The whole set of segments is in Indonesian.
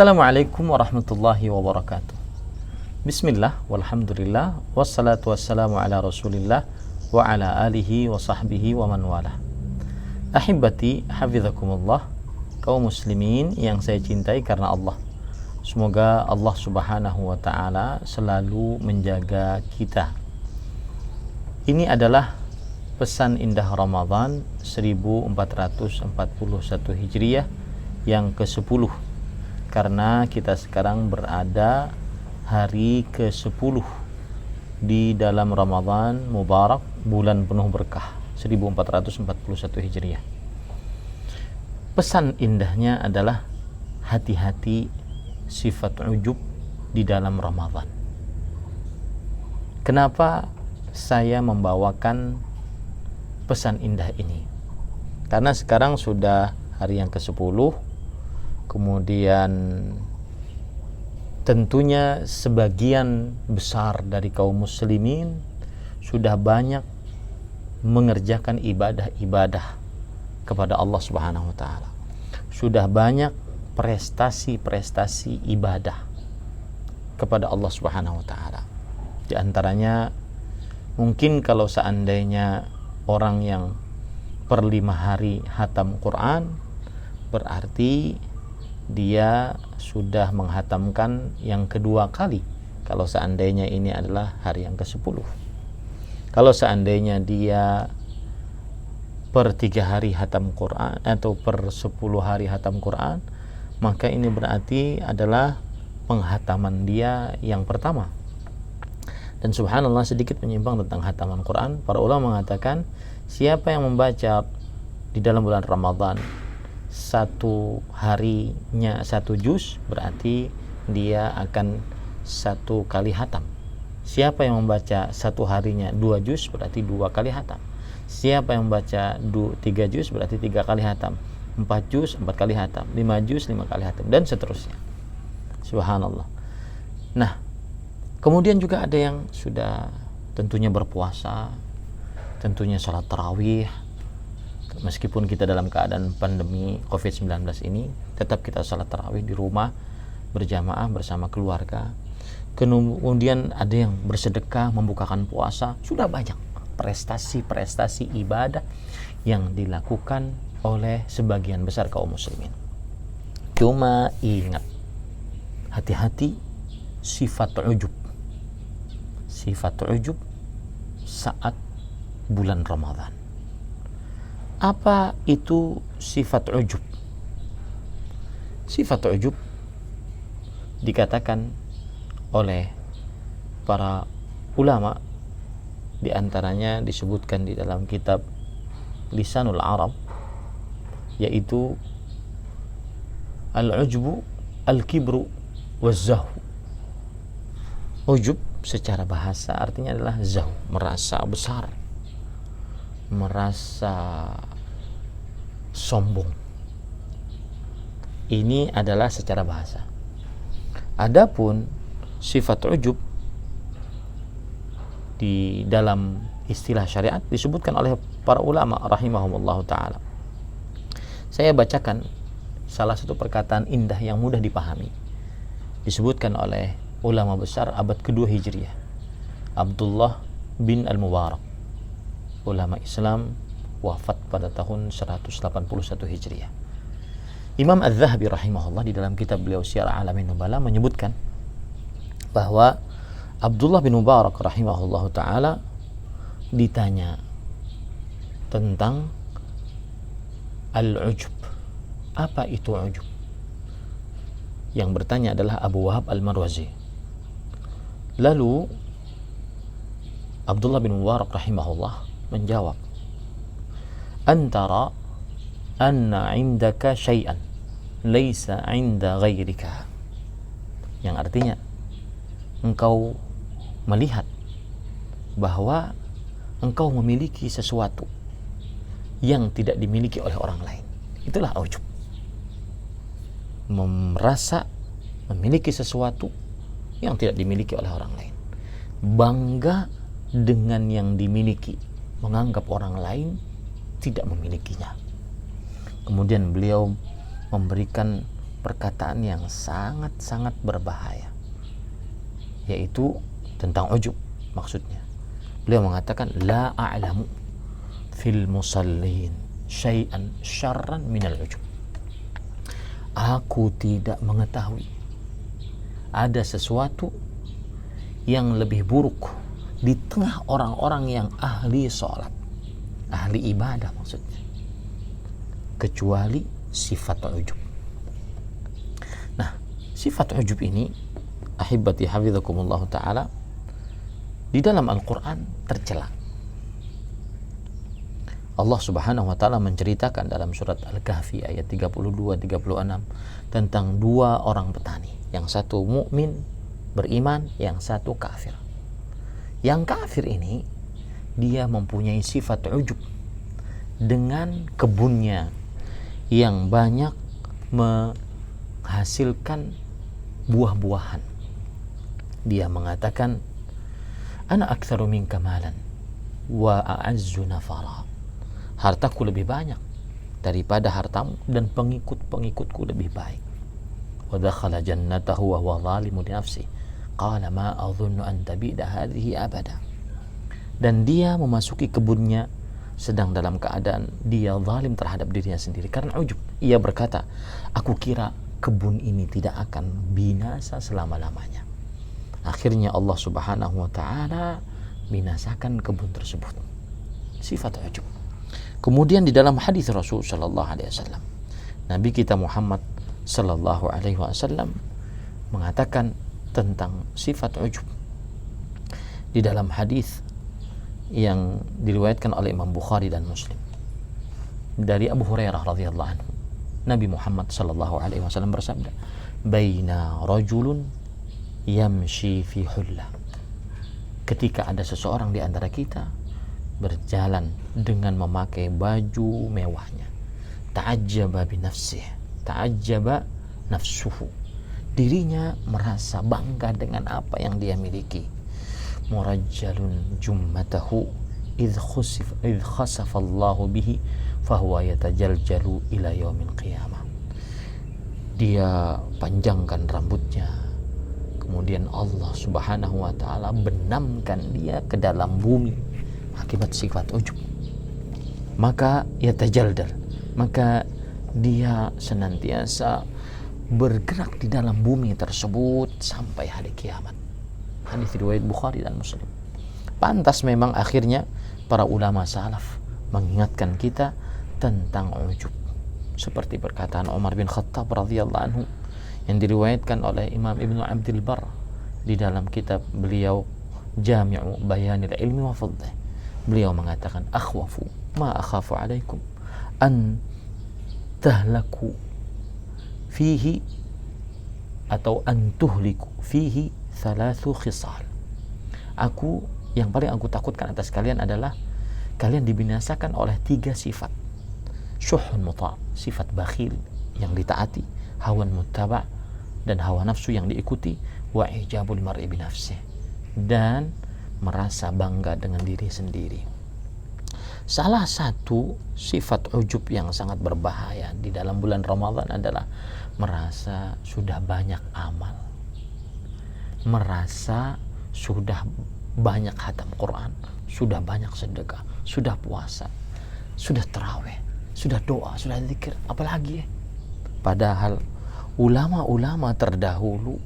Assalamualaikum warahmatullahi wabarakatuh. Bismillah, walhamdulillah, wassalatu wassalamu ala rasulillah wa ala alihi wa sahbihi wa man walah. Ahibati, hafizakumullah, kaum muslimin yang saya cintai karena Allah. Semoga Allah subhanahu wa ta'ala selalu menjaga kita. Ini adalah pesan indah Ramadan 1441 Hijriah yang ke-10, karena kita sekarang berada hari ke-10 di dalam Ramadan Mubarak, bulan penuh berkah 1441 Hijriah. Pesan indahnya adalah hati-hati sifat ujub di dalam Ramadan. Kenapa saya membawakan pesan indah ini? Karena sekarang sudah hari yang ke-10, kemudian tentunya sebagian besar dari kaum muslimin sudah banyak mengerjakan ibadah-ibadah kepada Allah Subhanahu wa taala. Sudah banyak prestasi-prestasi ibadah kepada Allah Subhanahu wa taala. Di antaranya mungkin kalau seandainya orang yang per 5 hari hatam Quran, berarti dia sudah menghatamkan yang kedua kali kalau seandainya ini adalah hari yang ke-10. Kalau seandainya dia per 3 hari hatam Quran atau per 10 hari hatam Quran, maka ini berarti adalah penghataman dia yang pertama. Dan subhanallah, sedikit menyimpang tentang hataman Quran, para ulama mengatakan siapa yang membaca di dalam bulan Ramadan satu harinya 1 juz, berarti dia akan 1 kali hatam. Siapa yang membaca 1 harinya 2 juz, berarti 2 kali hatam. Siapa yang membaca 3 juz, berarti 3 kali hatam. 4 juz, 4 kali hatam. 5 juz, 5 kali hatam, dan seterusnya. Subhanallah. Nah, kemudian juga ada yang sudah tentunya berpuasa, tentunya salat tarawih. Meskipun kita dalam keadaan pandemi COVID-19 ini, tetap kita salat tarawih di rumah berjamaah bersama keluarga. Kemudian ada yang bersedekah, membukakan puasa. Sudah banyak prestasi-prestasi ibadah yang dilakukan oleh sebagian besar kaum muslimin. Cuma ingat, hati-hati sifat ujub. Sifat ujub saat bulan Ramadan. Apa itu sifat ujub? Sifat ujub dikatakan oleh para ulama, di antaranya disebutkan di dalam kitab Lisanul Arab, yaitu al-ujbu al-kibru waz-zahwu. Ujub secara bahasa artinya adalah zahw, merasa besar, merasa sombong. Ini adalah secara bahasa. Adapun sifat ujub di dalam istilah syariat disebutkan oleh para ulama rahimahumullah ta'ala. Saya bacakan salah satu perkataan indah yang mudah dipahami. Disebutkan oleh ulama besar abad kedua Hijriah, Abdullah bin Al-Mubarak, ulama Islam, wafat pada tahun 181 Hijriah. Imam Az-Zahabi rahimahullah di dalam kitab beliau Syiar A'lamin Nubala menyebutkan bahwa Abdullah bin Mubarak rahimahullah ta'ala ditanya tentang al-ujub. Apa itu ujub? Yang bertanya adalah Abu Wahab Al-Marwazi. Lalu Abdullah bin Mubarak rahimahullah menjawab, antara anna indaka syai'an laisa inda ghairika, yang artinya engkau melihat bahwa engkau memiliki sesuatu yang tidak dimiliki oleh orang lain. Itulah ujub. Merasa memiliki sesuatu yang tidak dimiliki oleh orang lain, bangga dengan yang dimiliki, menganggap orang lain tidak memilikinya. Kemudian beliau memberikan perkataan yang sangat-sangat berbahaya, yaitu tentang ujub. Maksudnya beliau mengatakan, la a'lamu fil musallin syai'an syarran minal ujub. Aku tidak mengetahui ada sesuatu yang lebih buruk di tengah orang-orang yang ahli sholat, ahli ibadah maksudnya, kecuali sifat ujub. Nah, sifat ujub ini, ahibati hafizakumullah ta'ala, di dalam Al-Quran tercela. Allah subhanahu wa ta'ala menceritakan dalam surat Al-Kahfi ayat 32-36 tentang dua orang petani. Yang satu mukmin beriman, yang satu kafir. Yang kafir ini dia mempunyai sifat ujub dengan kebunnya yang banyak menghasilkan buah-buahan. Dia mengatakan, ana aktsaru minka malan wa a'azzu nafara. Hartaku lebih banyak daripada hartamu dan pengikut-pengikutku lebih baik. Wa dakhala jannatahu wa huwa zalimun li nafsihi. Qala ma adhunnu an tabida hadhihi abada. Dan dia memasuki kebunnya sedang dalam keadaan dia zalim terhadap dirinya sendiri karena ujub. Ia berkata, aku kira kebun ini tidak akan binasa selama-lamanya. Akhirnya Allah subhanahu wa ta'ala binasakan kebun tersebut. Sifat ujub. Kemudian di dalam hadis Rasul sallallahu alaihi wasallam, Nabi kita Muhammad sallallahu alaihi wasallam mengatakan tentang sifat ujub. Di dalam hadis yang diriwayatkan oleh Imam Bukhari dan Muslim dari Abu Hurairah radhiyallahu anhu, Nabi Muhammad sallallahu alaihi wasallam bersabda, "Baina rajulun yamshi fi hullah." Ketika ada seseorang di antara kita berjalan dengan memakai baju mewahnya, ta'ajjaba bi nafsihi, ta'ajjaba nafsuhu, dirinya merasa bangga dengan apa yang dia miliki. Murajjalun jummatahu idh khasafa Allahu bihi fahuwa yatajaljalu ila yaumil qiyamah. Dia panjangkan rambutnya, kemudian Allah subhanahu wa ta'ala benamkan dia ke dalam bumi akibat sifat ujub. Maka yatajaldal, maka dia senantiasa bergerak di dalam bumi tersebut sampai hari kiamat. Hadis riwayat Bukhari dan Muslim. Pantas memang akhirnya para ulama salaf mengingatkan kita tentang ujub, seperti perkataan Umar bin Khattab radhiyallahu anhu yang diriwayatkan oleh Imam Ibnu Abdul Barr di dalam kitab beliau Jami'u Bayanil Ilmi wa Fadlih. Beliau mengatakan, akhwafu ma akhafu alaikum an tahlaku fihi atau an tuhliku fihi thalathu khisal. Yang paling aku takutkan atas kalian adalah kalian dibinasakan oleh 3 sifat. Syuhun muta', sifat bakhil yang ditaati, hawan muttaba' dan hawa nafsu yang diikuti, wa ijabul mar'i bi nafsihi, dan merasa bangga dengan diri sendiri. Salah satu sifat ujub yang sangat berbahaya di dalam bulan Ramadan adalah merasa sudah banyak amal, merasa sudah banyak khatam Quran, sudah banyak sedekah, sudah puasa, sudah tarawih, sudah doa, sudah zikir, apalagi ya? Padahal ulama-ulama terdahulu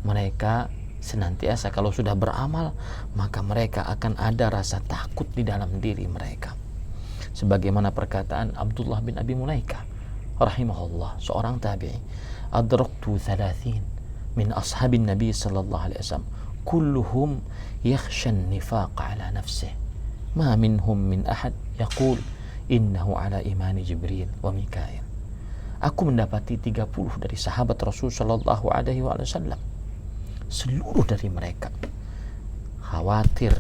mereka senantiasa kalau sudah beramal maka mereka akan ada rasa takut di dalam diri mereka. Sebagaimana perkataan Abdullah bin Abi Mulaikah rahimahullah, seorang tabi'i, adraktu 30 min ashabin Nabi sallallahu alaihi wasallam kulluhum yakhsha an-nifaq ala nafsihi ma minhum min ahad yaqul innahu ala imani Jibril wa Mikail. Aku mendapati 30 dari sahabat Rasul sallallahu alaihi wasallam, seluruh dari mereka khawatir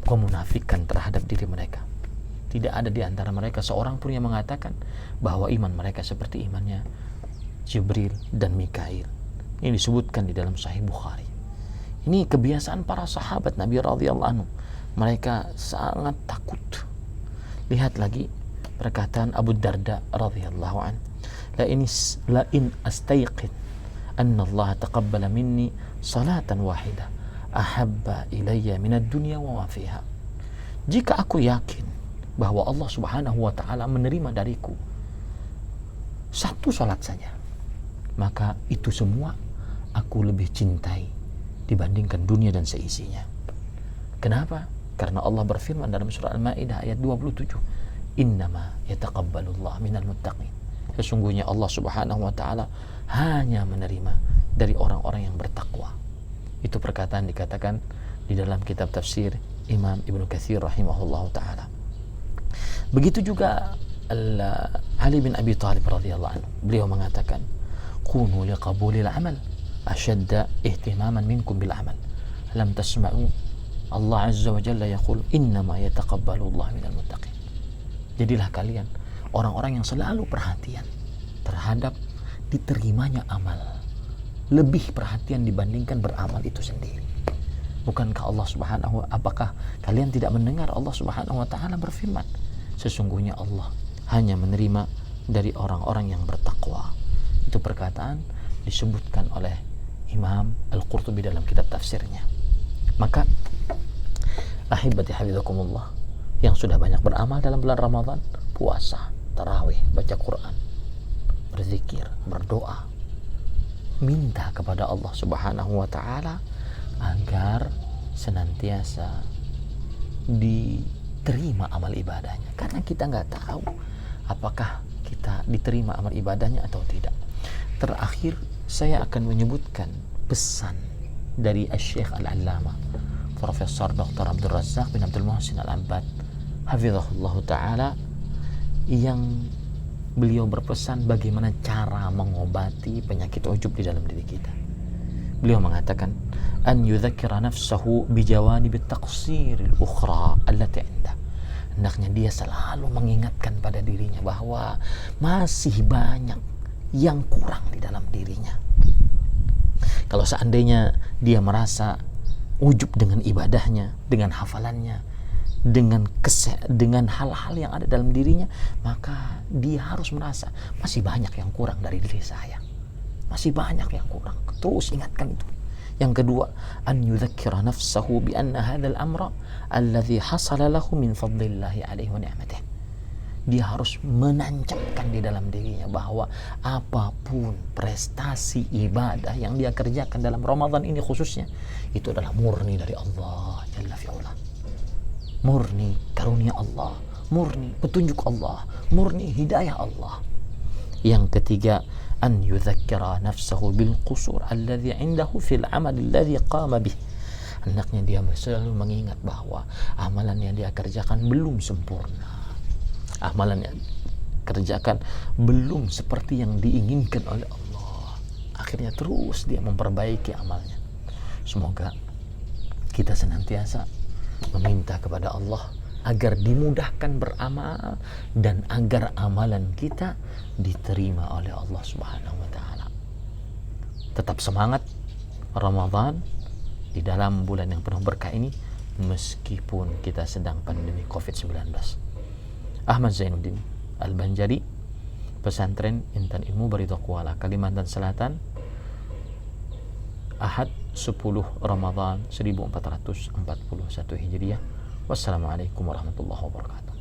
kemunafikan terhadap diri mereka. Tidak ada di antara mereka seorang pun yang mengatakan bahwa iman mereka seperti imannya Jibril dan Mikail. Ini disebutkan di dalam Sahih Bukhari. Ini kebiasaan para sahabat Nabi radhiyallahu anhu. Mereka sangat takut. Lihat lagi perkataan Abu Darda radhiyallahu anhu, la in astayqin anna Allah taqabbala minni salatan wahidah ahabba ilayya minad dunya wa ma fiha. Jika aku yakin bahwa Allah Subhanahu wa taala menerima dariku satu salat saja, maka itu semua aku lebih cintai dibandingkan dunia dan seisinya. Kenapa? Karena Allah berfirman dalam surah Al-Maidah ayat 27, innama yataqabbalullah minal muttaqin. Sesungguhnya Allah Subhanahu wa taala hanya menerima dari orang-orang yang bertakwa. Itu perkataan dikatakan di dalam kitab tafsir Imam Ibnu Katsir rahimahullahu taala. Begitu juga Ali bin Abi Thalib radhiyallahu anhu. Beliau mengatakan, "Kunu liqabulil amal ashadda ihtimaman minkum bil amal. Lam tasma'u Allah Azza wa Jalla yaqul innama yataqabbalu Allah minal muttaqin." Jadilah kalian orang-orang yang selalu perhatian terhadap diterimanya amal, lebih perhatian dibandingkan beramal itu sendiri. Bukankah Allah Subhanahu wa, apakah kalian tidak mendengar Allah Subhanahu wa taala berfirman, sesungguhnya Allah hanya menerima dari orang-orang yang bertakwa. Itu perkataan disebutkan oleh Imam Al-Qurtubi dalam kitab tafsirnya. Maka ahibati hafizakumullah, yang sudah banyak beramal dalam bulan Ramadan, puasa, tarawih, baca Quran, berzikir, berdoa, minta kepada Allah Subhanahu wa taala agar senantiasa diterima amal ibadahnya, karena kita nggak tahu apakah kita diterima amal ibadahnya atau tidak. Terakhir saya akan menyebutkan pesan dari Asy-Syaikh Al-Allamah Profesor Dr. Abdul Razzaq bin Abdul Muhsin Al-Abbad hafizahullah taala, yang beliau berpesan bagaimana cara mengobati penyakit ujub di dalam diri kita. Beliau mengatakan, an yudzakkira nafsahu bijawanibit taqsiril ukhra allati indah. Hendaknya dia selalu mengingatkan pada dirinya bahwa masih banyak yang kurang di dalam dirinya. Kalau seandainya dia merasa ujub dengan ibadahnya, dengan hafalannya, dengan hal-hal yang ada dalam dirinya, maka dia harus merasa masih banyak yang kurang dari diri saya. Masih banyak yang kurang. Terus ingatkan itu. Yang kedua, an yudzakkira nafsahu bi anna hadzal amra alladhi hasala lahu min fadlillahi alaihi wa ni'matih. Dia harus menancapkan di dalam dirinya bahwa apapun prestasi ibadah yang dia kerjakan dalam Ramadan ini khususnya, itu adalah murni dari Allah Jalla fi'ula. Murni karunia Allah, murni petunjuk Allah, murni hidayah Allah. Yang ketiga, an yudzakkira nafsahu bil qusur alladhi 'indahu fil 'amal alladhi qama bih. Hendaknya dia selalu mengingat bahwa amalan yang dia kerjakan belum sempurna. Amalan yang kerjakan belum seperti yang diinginkan oleh Allah. Akhirnya terus dia memperbaiki amalnya. Semoga kita senantiasa meminta kepada Allah agar dimudahkan beramal dan agar amalan kita diterima oleh Allah Subhanahu wa taala. Tetap semangat Ramadan di dalam bulan yang penuh berkah ini, meskipun kita sedang pandemi Covid-19. Ahmad Zainuddin Al-Banjari, Pesantren Intan Ilmu Barito Kuala, Kalimantan Selatan, Ahad 10 Ramadan 1441 Hijriah. Wassalamualaikum warahmatullahi wabarakatuh.